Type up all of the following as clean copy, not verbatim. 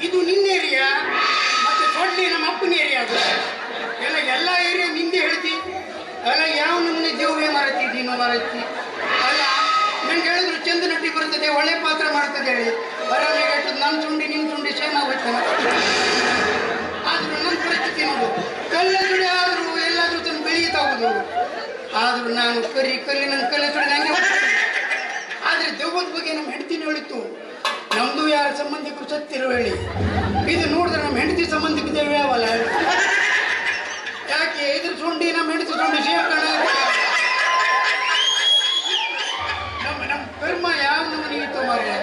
ಇದು ನಿನ್ನ ಏರಿಯಾ, ಮತ್ತೆ ಸೊಡ್ಲಿ ನಮ್ಮ ಅಪ್ಪನ ಏರಿಯಾ. ಅದು ಎಲ್ಲ ಏರಿಯಾ ನಿಂದೆ ಹೇಳ್ತಿ ಅಲ್ಲ. ಯಾವ ನಮ್ಮನೆ ದೇವ್ರೇ ಮರತಿ ನೀನು ಮರತಿ ಅಲ್ಲ. ನಂಗೆ ಹೇಳಿದ್ರು ಚಂದ ನಟಿ ಬರ್ತದೆ, ಒಳ್ಳೆ ಪಾತ್ರ ಮಾಡ್ತದೆ ಹೇಳಿ ಆರಾಮಾಗಿ ಹೇಳ್ತದೆ. ನನ್ನ ಚುಂಡಿ ನಿನ್ನ ಚುಂಡಿ ಸೇಮ್ ಆಗೋಯ್ತಾನ. ಆದ್ರೂ ನನ್ನ ಪರಿಸ್ಥಿತಿ ನೋಡು, ಕಲ್ಲ ಸುಡಿ ಆದ್ರೂ ಎಲ್ಲಾದ್ರೂ ತಂದು ಬೆಳೀತಾ ಹೋಗುದು. ಆದ್ರೂ ನಾನು ಕಲ್ಲಿ ನನ್ನ ಕಲ್ಲ ಸುಡಿ ನಂಗೆ. ಆದ್ರೆ ದೆವ್ವದ ಬಗ್ಗೆ ನಮ್ಮ ಹೆಂಡತಿನ ಹೇಳಿತ್ತು, ನಮ್ದು ಯಾರ ಸಂಬಂಧಿಕರು ಸತ್ತಿರೋ ಹೇಳಿ. ಇದು ನೋಡಿದ್ರೆ ನಮ್ಮ ಹೆಂಡತಿ ಸಂಬಂಧಿಕ ದೇವ ಯಾವಲ್ಲ. ಯಾಕೆ ಇದ್ರ ಸುಂಡಿ ನಮ್ಮ ಹೆಂಡತಿ ಸುಂಡಿ ಸೇಮ್ ಕಾಣ. ನಮ್ಮ ಕರ್ಮ ಯಾವ ನಮ್ಮನೆ ಇತ್ತು ಮಾರ್ರೆ.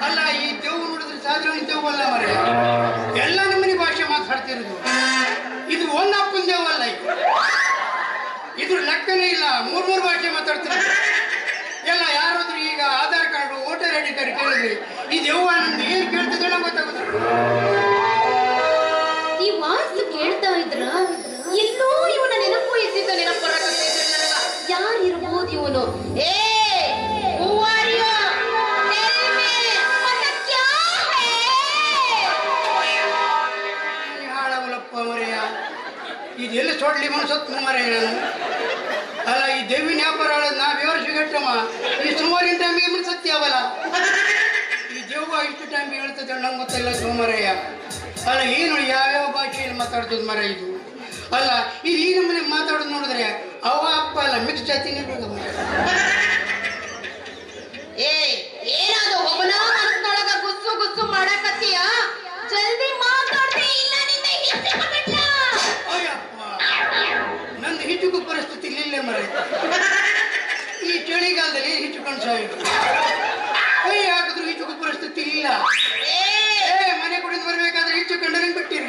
ಅಲ್ಲ ಈ ದೇವು ನೋಡಿದ್ರೆ ಸಾಧಾರಣ ದೇವು ಅಲ್ಲ ಮಾರ್ರೆ. ಎಲ್ಲ ನಮ್ಮನೆ ಭಾಷೆ ಮಾತಾಡ್ತಿರೋದು. ಇದು ಒಂದು ಅಪ್ಪನ ದೇವ ಅಲ್ಲ. ಇದ್ರ ಲೆಕ್ಕನೇ ಇಲ್ಲ. ಮೂರ್ ಭಾಷೆ ಮಾತಾಡ್ತಿರೋದು. ಎಲ್ಲ ಯಾರಾದ್ರೂ ಈಗ Aadhaar card voter ID card ಕೇಳಿದ್ರಿ ಈ ದೆವ್ವ ನಮ್ದು ಏನ್ ಕೇಳ್ತದೆ ಗೊತ್ತಾಗುತ್ತೆ. ಈ ವಾಯ್ಸ್ ಕೇಳ್ತಾ ಇದ್ರ ಎಲ್ಲೋ ಇವನ ನೆನಪು ಇದ್ದಿದ್ದ ನೆನಪು ಬರಕತ್ತಿದ್ರು ನನಗ. ಯಾರಿರ್ಬೋದು ಇವನು? ಹಾಳವಲಪ್ಪ ಮರೆಯ, ಇದೆಲ್ಲ ಸೊಡ್ಲಿ ಮನಸ್ಸತ್ತು ಮರೆಯ ನಾನು. ಅಲ್ಲ ಈ ದೇವಿನ ವ್ಯಾಪಾರ ನಾವು ವಿವರಿಸಿ ಗಟ್ಟಮ್ಮ. ಈ ಸುಮಾರಿನ ಟೈಮಿಗೆ ಸತ್ಯ ಅವಲ್ಲ. ಈ ದೇವ್ವ ಇಷ್ಟು ಟೈಮ್ ಹೇಳ್ತದೆ ನಂಗೆ ಗೊತ್ತಿಲ್ಲ ಸೋಮರಯ್ಯ. ಅಲ್ಲ ಏನು ಯಾವ್ಯಾವ ಭಾಷೆಯಲ್ಲಿ ಮಾತಾಡ್ತದ ಮರ ಇದು. ಅಲ್ಲ ಇದು ಈ ನಮ್ಮನೆ ಮಾತಾಡೋದು ನೋಡಿದ್ರೆ ಅವ ಅಪ್ಪ ಅಲ್ಲ ಮಿಕ್ಸ್ ಜಾತಿನೇ ಬೇಗ. ಏನಾದ್ರು ಒಬ್ಬನ ಮನಸ್ನೊಳಗ ಗುಸ್ಸು ಗುಸ್ಸು ಮಾಡಕತ್ತೀಯ? ಜಲ್ದಿ ಮಾತಾಡ್ದೆ ಇಲ್ಲ ನಿಂದ ಹಿಚ್ಚಿಕೊಂಡ್ಬಿಟ್ಲ. ಅಯ್ಯಪ್ಪ ನಂದು ಹಿಚ್ಚುಕು ಪರಿಸ್ಥಿತಿ ಇಲ್ಲೇ ಮರ. ಈ ಚಳಿಗಾಲದಲ್ಲಿ ಹಿಚ್ಚುಕೊಂಡು ಸಾಯಿತು. ಕೈ ಹಾಕಿದ್ರು ಹಿಚ್ಚುಕು ಪರಿಸ್ಥಿತಿ ಇಲ್ಲ. ಮನೆ ಕುಡಿದು ಬರ್ಬೇಕಾದ್ರೆ ಹಿಚ್ಚುಕೊಂಡ್ರೆ ಬಿಟ್ಟಿರಿ.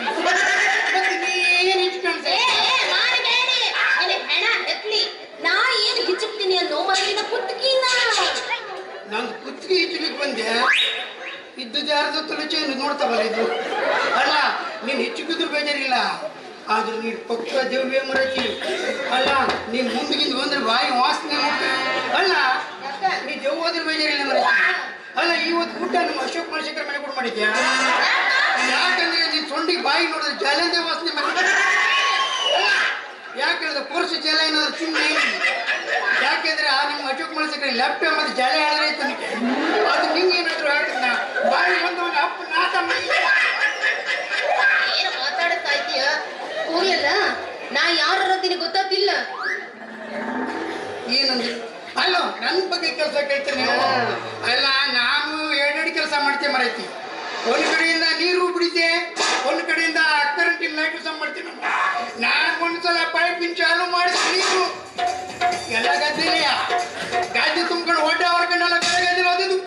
ಮತ್ತೆ ನೀನ್ ಹಿಚ್ಕೊಂಡು ಹೆಣ ಎತ್ಲಿ. ನಾ ಏನ್ ಹಿಚ್ಚುಕ್ತೀನಿ ಅನ್ನೋ ಮರಳಿನ ಕುತ್ತಿಗೆನ. ನಂದು ಕುತ್ತಿಗೆ ಹಿಚ್ಚಲಿಕ್ಕೆ ಬಂದೆ. ಇದ್ದದ್ದು ಯಾರ್ದು ತುಳಚೆ ನೋಡ್ತಾವಲ್ಲ ಇದು. ಅಲ್ಲ ನೀನ್ ಹಿಚ್ಚುಕಿದ್ರು ಬೇಜಾರಿಲ್ಲ. ಆದ್ರೂ ನೀನು ಪಕ್ಕ ದೇವ್ಯ ಮರಕಿ. ಅಲ್ಲ ನೀನ್ ಮುಂದಿಗಿಂದ ಬಂದ್ರೆ ಬಾಯಿ ವಾಸನೆ ಅಲ್ಲ. ನೀ ದೇವ್ ಹೋದ್ರೆ ಬೇಜಾರಿಲ್ಲ ಮರಕಿ. ಅಲ್ಲ ಇವತ್ತು ಊಟ ನಮ್ಮ ಅಶೋಕ್ ಮನಶೇಖರ್ ಮನೆ ಕೂಡ ಮಾಡಿದ್ಯಾ? ಯಾಕಂದ್ರೆ ನೀನ್ ಸೊಂಡಿಗೆ ಬಾಯಿ ನೋಡಿದ್ರೆ ಜಲಂದೇ ವಾಸನೆ ಮಾಡಿ. ಯಾಕಂದ್ರೆ ಪುರುಷ ಜಲ ಏನಾದ್ರು ಸುಮ್ಮನೆ. ಯಾಕೆಂದ್ರೆ ಆ ನಮ್ಮ ಅಶೋಕ್ ಮನಶೇಖರ್ ಲೆಫ್ಟ್ ಮತ್ತೆ ಜಲ ಹೇಳಿದ್ರೆ ಅದು ನಿಂಗೆ ಏನಾದ್ರು ಹೇಳ್ತಿದ್ದ ಬಾಯಿ ಬಂದವನ ಅಪ್ಪ ನಾಟ ಮಾಡಿ. ಏನು ಮಾತಾಡ್ತಾ ಇದೀಯ? ಹೋಗ್ಲಲ್ಲ ನಾ ಯಾರ ನಿನಗೆ ಗೊತ್ತಾಗ್ತಿಲ್ಲ. ಏನಂದ್ರೆ ಅಲ್ಲೋ ನನ್ನ ಬಗ್ಗೆ ಕೆಲಸ ಕೇಳ್ತೇನೆ. ಅಲ್ಲ ನಾನು ಎರಡೆರಡು ಕೆಲಸ ಮಾಡ್ತೇವೆ ಮರೈತಿ. ಒಂದು ಕಡೆಯಿಂದ ನೀರು ಬಿಡಿತೆ, ಒಂದು ಕಡೆಯಿಂದ ಕರೆಂಟಿನ ಲೈಟ್ ಸಹ ಮಾಡ್ತೀನಿ. ನಾನು ಒಂದ್ಸಲ ಪೈಪಿನ ಚಾಲು ಮಾಡಿಸಿ ನೀರು ಎಲ್ಲ ಗದ್ದೆಲೆಯ ಗಾದೆ ತುಂಬ್ಕೊಂಡು ಒಡ್ಡೆ ಹೊರ್ಕೊಂಡೆಲ್ಲ ಬೇರೆ ಗದ್ದೆಲಿ ಓದಿದ್ದು.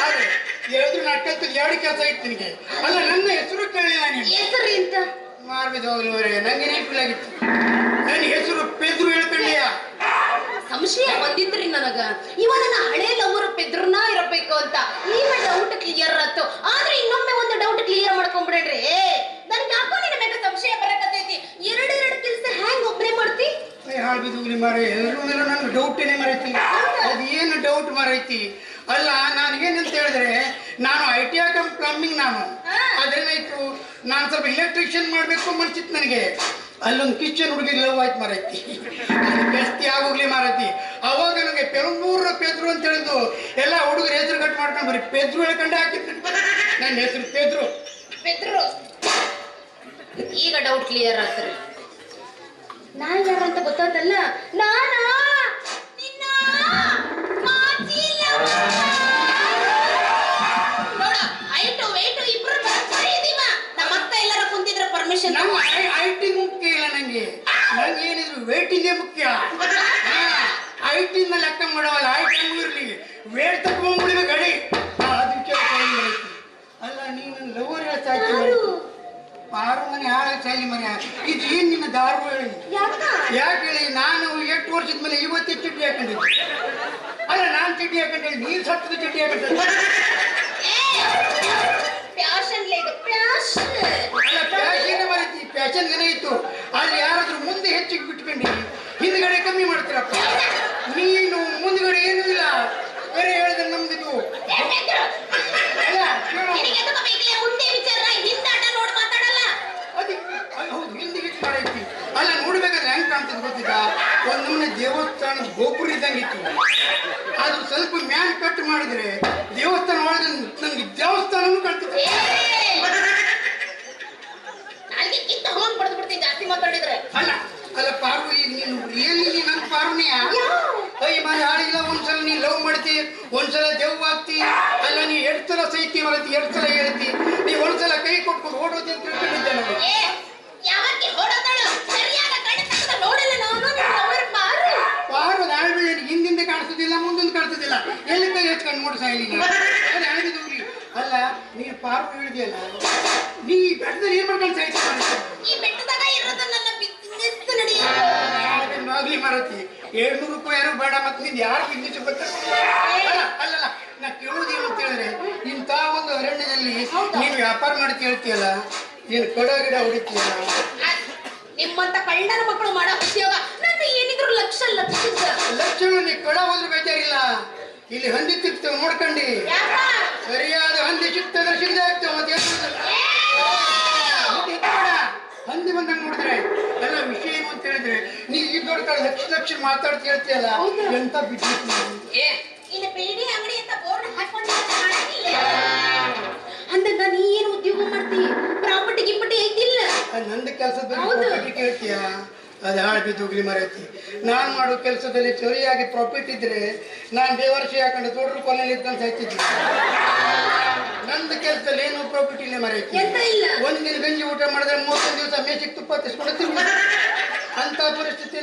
ಆದ್ರೆ ಹೇಳಿದ್ರು ನಾನು ಕಲ್ತಿದ್ದು ಎರಡು ಕೆಲಸ ಇತ್ತು ನಿನಗೆ. ಅಲ್ಲ ನನ್ನ ಹೆಸರು ಕೇಳಿಲ್ಲ ನೀನು. ಹೆಸರು ಅಂತ ಮಾರ್ಬಿದ್ದು ಹೋಗ್ಲಿವರೇ. ನಂಗೆ ನೆನಪಿಲ್ಲಾಗಿತ್ತು. ನನ್ನ ಹೆಸರು ಪೆದ್ರು ಹೇಳ್ಕೊಂಡೆಯಾ? ಸಂಶಯ ಬಂದಿದ್ರಿ ನನಗ. ಇವ ನನ್ನ ಹಳೆ ಲವರ್ ಪೆದ್ರನ ಇರಬೇಕು ಅಂತ. ಈಗ ಡೌಟ್ ಕ್ಲಿಯರ್ ಆಯ್ತು. ಆದ್ರೆ ಇನ್ನೊಮ್ಮೆ ಒಂದು ಡೌಟ್ ಕ್ಲಿಯರ್ ಮಾಡ್ಕೊಂಡ್ಬಿಡ್ರಿ. ನನ್ಗೆ ಯಾಕೋ ನಿನ್ನ ಮೇಲೆ ಸಂಶಯ ಬರಕತ್ತೈತಿ. ಎರಡೆರಡು ಕೆಲಸ ಹ್ಯಾಂಗ್ ಒಬ್ಬನೇ ಮಾಡ್ತಿ? ಹಾಳ್ಬಿದ್ದು ಹೋಗ್ಲಿ ಮಾರೇ. ಎಲ್ಲರೂ ನನ್ಗೆ ಡೌಟೇನೆ ಮರೈತಿ. ಅದು ಏನು ಡೌಟ್ ಮರೈತಿ? ಅಲ್ಲ ನಾನು ಏನಂತ ಹೇಳಿದ್ರೆ ನಾನು ITI ಪ್ಲಂಬಿಂಗ್. ನಾನು ಅದೇನಾಯ್ತು, ನಾನು ಸ್ವಲ್ಪ ಎಲೆಕ್ಟ್ರಿಷಿಯನ್ ಮಾಡಬೇಕು ಮನ್ಸಿತ್ತು ನನಗೆ. ಅಲ್ಲೊಂದು ಕಿಚನ್ ಹುಡುಗಿಗೆ ಲವ್ ಆಯ್ತು ಮಾರೈತಿ. ಜಾಸ್ತಿ ಆಗೋಗ್ಲಿ ಮಾರೈತಿ. ಅವಾಗ ನನಗೆ ಪೆರಂಬೂರ ಪೆದ್ರು ಅಂತ ಹೇಳಿದ್ದು ಎಲ್ಲ ಹುಡುಗರು ಹೆಸರು ಕಟ್ ಮಾಡ್ಕೊಂಡು ಬರೀ ಪೆದ್ರು ಹೇಳ್ಕೊಂಡೆ ಹಾಕಿತ್ತು. ನನ್ನ ಹೆಸರು ಪೆದ್ರು. ಪೆದ್ರು ಈಗ ಡೌಟ್ ಕ್ಲಿಯರ್ ಆಗ್ತಾರೆ. ನಾ ಯಾರು ಅಂತ ಗೊತ್ತಾಯ್ತಲ್ಲ. ನಾನಾ ನಿನ್ನ ಮಾಚಿ ಲವ್. ನೋಡ ಹೈಟ್ ವೇಟ್ ಇಬ್ರು ಬರಚರಿ ಇದೀವ. ನಮ್ಮ ಅಕ್ಕ ಎಲ್ಲರೂ ಕುಂತಿದ್ರ ಪರ್ಮಿಷನ್. ನಮ್ಮ IT ಮುಖ್ಯ ಇಲ್ಲ ನಂಗೆ. ನಂಗೆ ಏನಿದ್ರು ವೇಟಿಂದೇ ಮುಖ್ಯ. IT ಲೆಕ್ಕ ಮಾಡವಲ್ಲ. IT ಇರ್ಲಿ ವೇಟ್ ತಗೊಂಡ್ಬಿಡ್ಬೇಕು ಗಡಿ. ಅದಕ್ಕೆ ಅಲ್ಲ ನೀನು ಲವರ್ ಸಾಕಿ ಪಾರು ಮನೆ ಹಾಳಾಗಿ ಸಾಲಿ ಮನೆ. ಇದು ಏನ್ ನಿನ್ನ ದಾರು ಹೇಳಿ? ಯಾಕೆ ಹೇಳಿ? ನಾನು 8 ವರ್ಷದ ಮೇಲೆ ಇವತ್ತೇ ಚಡ್ಡಿ ಹಾಕೊಂಡಿದ್ದೆ. ಅಲ್ಲ ನಾನು ಚಡ್ಡಿ ಹಾಕೊಂಡೆ, ನೀನ್ ಸತ್ತದ ಚಡ್ಡಿ ಹಾಕೊಂಡೆ. ಅಲ್ಲ ಪ್ಯಾಶನ್ ಮರೀತಿ. ಪ್ಯಾಶನ್ ಏನಾಯ್ತು? ಅಲ್ಲಿ ಯಾರಾದ್ರೂ ಮುಂದೆ ಹೆಚ್ಚಿಗೆ ಬಿಟ್ಕೊಂಡು ಹಿಂದ್ಗಡೆ ಕಮ್ಮಿ ಮಾಡ್ತೀರಪ್ಪ. ನೀನು ಮುಂದ್ಗಡೆ ಏನೂ ಇಲ್ಲ. ಬೇರೆ ಹೇಳಿದ್ರೆ ನಮ್ದಿದು. ಮುಂದೆ ಸ್ವಲ್ಪ ಮ್ಯಾನ್ ಕಟ್ ಮಾಡಿದ್ರೆ ದೇವಸ್ಥಾನ ಒಳಗೆ ನಂಗೆ ದೇವಸ್ಥಾನನೂ ಕಾಣ್ತದೆ. ನಾಲ್ಗೆ ಕಿತ್ತ ಹೋಗಿ ಬಡ್ದು ಬಿಡ್ತೀನಿ ಜಾಸ್ತಿ ಮಾತಾಡಿದ್ರೆ. ಅಲ್ಲ ಅಲ್ಲ ಪಾರು, ಈಗ ನೀನು ರಿಯಲಿ ನೀ ನನ್ನ ಪಾರುನಿಯ ಕೈ ಮಾಡಿ ಹಾಳಿಲ್ಲ. ಒಂದ್ಸಲ ನೀ ಲವ್ ಮಾಡ್ತಿ, ಒಂದ್ಸಲ ದೆವ್ವ ಆಗ್ತಿ. ಅಲ್ಲ ನೀ ಎರಡು ಸಲ ಸೈತಿ ಮರತಿ, ಎರಡು ಸಲ ಹೇಳ್ತಿ. ನೀ ಒಂದ್ಸಲ ಕೈ ಕೊಟ್ಕೊಂಡು ಓಡೋತಿ ಅಂತ ತಿಳ್ಕೊಂಡಿದ್ದೆ ನಾವು. ಯಾವಕ್ಕೆ ಹೊಡೋದಳು ಸರಿಯಾದ ಕಡೆ ತಕ್ಕದ ನೋಡಲ್ಲ ನಾನು ಅವರ ಪಾರು. ಪಾರು ನಾಳೆ ಬೆಳೆ ಹಿಂದಿಂದ ಕಾಣಿಸೋದಿಲ್ಲ, ಮುಂದಿಂದ ಕಾಣಿಸೋದಿಲ್ಲ. ಎಲ್ಲಿ ಕೈ ಹಚ್ಕೊಂಡು ನೋಡಿ ಸಾಯಿಲ್ಲ. ಅಲ್ಲ ನೀನು ಪಾರು ಹೇಳಿದೆಯಲ್ಲ, ನೀ ಬೆಟ್ಟದಲ್ಲಿ ಏನ್ ಮಾಡ್ಕೊಂಡು ಸಾಯ್ತಿ? ಈ ಬೆಟ್ಟದಾಗ ಇರೋದು ನನ್ನ ಬಿಸ್ನೆಸ್ ನಡೆಯೋದು. ಆಗ್ಲಿ ಮಾರತಿ, 200 ರೂಪಾಯಿ ಯಾರು ಬೇಡ. ಮತ್ತೆ ನೀನ್ ಯಾರು ಬಿಸ್ನೆಸ್ ಬರ್ತಾರೆ? ಅಲ್ಲಲ್ಲ, ನಾ ಕೇಳುವುದೇನು ಅಂತ ಹೇಳಿದ್ರೆ, ಇಂಥ ಒಂದು ಅರಣ್ಯದಲ್ಲಿ ನೀನು ವ್ಯಾಪಾರ ಮಾಡ್ತಿ ಹೇಳ್ತೀಯಲ್ಲ, ನೀನು ಕಡ ಗಿಡ ಹೊಡಿತೀಯಲ್ಲ. ನಿಮ್ಮಂತ ಕಳ್ಳನ ಮಕ್ಕಳು ಮಾಡೋ ಉದ್ಯೋಗ ನನ್ನ ಏನಿದ್ರು ಲಕ್ಷ ಲಕ್ಷಗಳು. ನೀ ಕಡ ಹೋದ್ರೆ ಬೇಜಾರಿಲ್ಲ, ಇಲ್ಲಿ ಹಂದಿ ತಿಕ್ತೇವೆ ನೋಡ್ಕಂಡಿ. ಸರಿಯಾದ ಹಂದಿ ಸಿಗ್ತದ್ರೆ ಸಿಗದೆ ಆಗ್ತೇವೆ. ಮತ್ತೆ ಹಂದಿ ಬಂದಂಗೆ ನೋಡಿದ್ರೆ ಎಲ್ಲ ವಿಷಯ ಏನು ಅಂತ ಹೇಳಿದ್ರೆ, ನೀವು ಈ ದೊಡ್ಡ ಲಕ್ಷ ಮಾತಾಡ್ತಿ ಹೇಳ್ತೀಯಲ್ಲ, ಎಂತ ಬಿಸ್ನೆಸ್ ಬೇಡಿ ಅಂಗಡಿ ಅಂತ ಬೋರ್ಡ್ ಹಾಕೊಂಡು ಅಂದಾಗ ನೀ ಏನು ಉದ್ಯೋಗ ಮಾಡ್ತಿ? ಪ್ರಾಪರ್ಟಿ ಗಿಪ್ಪಟಿ ಐತಿಲ್ಲ? ನಂದು ಕೆಲಸದ ಬಗ್ಗೆ ಕೇಳ್ತೀಯ? ಅದು ಹಾಳು ಬಿದ್ದೋಗ್ಲಿ ಮರೈತಿ. ನಾನು ಮಾಡೋ ಕೆಲಸದಲ್ಲಿ ಸರಿಯಾಗಿ ಪ್ರಾಫಿಟ್ ಇದ್ರೆ ನಾನು ಬೇವರ್ಷಿ ಹಾಕೊಂಡು ದೊಡ್ಡ ಕೊನೆಯಲ್ಲಿ ಇದ್ದಂತ ಸಾಯ್ತಿದ್ದೆ. ನಂದು ಕೆಲಸದಲ್ಲಿ ಏನು ಪ್ರಾಫಿಟ್ ಇಲ್ಲ ಮರೈತಿ. ಒಂದಿನ ಗಂಜಿ ಊಟ ಮಾಡಿದ್ರೆ 30 ದಿವಸ ಮೇಸಿಗೆ ತುಪ್ಪ ತಿಸ್ಕೊಳ್ತೀನಿ. ಅಂತ ಪರಿಸ್ಥಿತಿ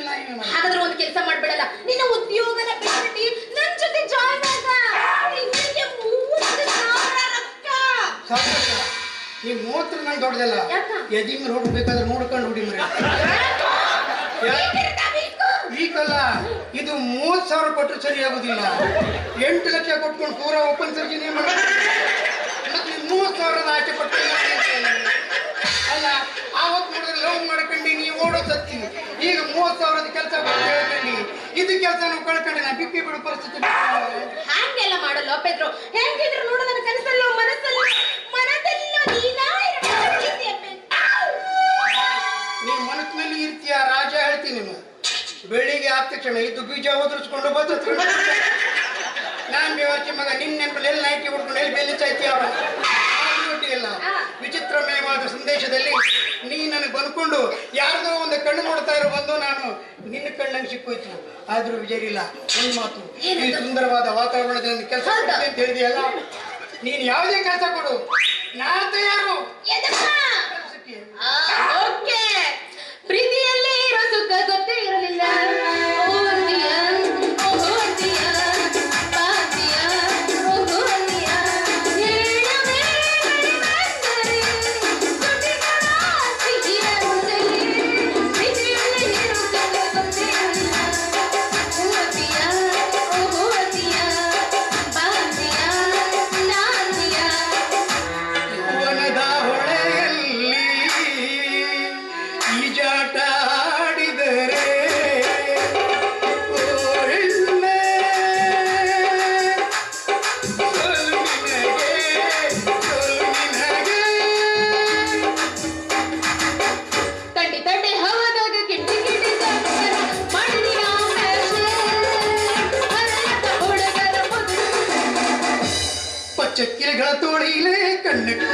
ಹಾಗಾದ್ರೆ ಒಂದು ಕೆಲಸ ಮಾಡ್ಬಿಡಲ್ಲ, ನಿನ್ನ ಉದ್ಯೋಗನ ಬಿಟ್ಬಿಟ್ಟು ನನ್ನ ಜೊತೆ ಜಾಯಿನ್ ಆಗ. ತಿಂಗಳಿಗೆ 30,000 ರೊಕ್ಕ. ನೀ 30 ನಂಗೆ ದೊಡ್ಡದಲ್ಲ. ಯದಿಮ್ ರೋಡ್ ಬೇಕಾದ್ರೆ ನೋಡ್ಕೊಂಡು ಹುಡಿ ಮರ. ಈಗಲ್ಲ, ಇದು 30,000 ಕೊಟ್ಟರೆ ಸರಿ ಆಗುದಿಲ್ಲ. 8 ಲಕ್ಷ ಕೊಟ್ಕೊಂಡು ಪೂರಾ ಓಪನ್ ಸರ್ಜರಿ ಮಾಡಿ ಮತ್ತೆ 30,000 ಆಚೆ ಕೊಟ್ಟು ಅಲ್ಲ. ಆವತ್ತು ನೋಡಿದ್ರೆ ಲವ್ ಮಾಡ್ಕೊಂಡು ನೀವು ಓಡೋ ಸತ್ತಿ. ಈಗ 30,000 ಕೆಲಸ ಹೇಳ್ಕೊಂಡು ಇದು ಕೆಲಸ ನಾವು ಕಳ್ಕೊಂಡು ನಾ ಬಿಪ್ಪಿ ಬಿಡೋ ಪರಿಸ್ಥಿತಿ. ಹಂಗೆಲ್ಲ ಮಾಡಲ್ಲ ಪೆದ್ರು. ಹೆಂಗಿದ್ರು ನೋಡು, ನನ್ನ ಕನಸಲ್ಲೋ ಮನಸ್ಸಲ್ಲೋ ಮನದಲ್ಲೋ ನೀನಾ ನೀ ಮನಸ್ಸಿನಲ್ಲಿ ಇರ್ತೀಯ ರಾಜ. ಹೇಳ್ತೀನಿ ನೀನು ಬೆಳಿಗ್ಗೆ ಆದ ತಕ್ಷಣ ಇದು ಬೀಜ ಓದಿಸ್ಕೊಂಡು ಬಂದು ನಾನ್ ಬೇವರ್ಚಿ ಮಗ ನಿನ್ನ ನೆನಪಲ್ಲಿ ಎಲ್ಲಿ ನೈಟಿ ಹೊಡ್ಕೊಂಡು ಎಲ್ಲಿ ಬೆಲ್ಲಿ ಚಾಯ್ತೀಯ ಇಲ್ಲ. ವಿಚಿತ್ರಮಯವಾದ ಸಂದೇಶದಲ್ಲಿ ನೀ ನನಗೆ ಬಂದ್ಕೊಂಡು ಯಾರ್ದೋ ಒಂದು ಕಣ್ಣು ನೋಡ್ತಾ ಇರೋ ಬಂದು ನಾನು ನಿನ್ನ ಕಣ್ಣಂಗೆ ಸಿಕ್ಕೋಯ್ತು. ಆದ್ರೂ ವಿಜಯರಿಲ್ಲ. ಒಂದು ಮಾತು, ಈ ಸುಂದರವಾದ ವಾತಾವರಣದಲ್ಲಿ ಕೆಲಸ ಅಂತ ಹೇಳಿದೆಯಲ್ಲ, ನೀನು ಯಾವುದೇ ಕೆಲಸ ಕೊಡು, ನಾ ತಯಾರು. ಪ್ರೀತಿಯಲ್ಲಿ ಇರೋ ಸುಖ ಗೊತ್ತೇ ಇರಲಿಲ್ಲ. ಚಕ್ಕೆಗಳ ತೋಳಿಲೆ ಕಣ್ಣಕ್ಕೆ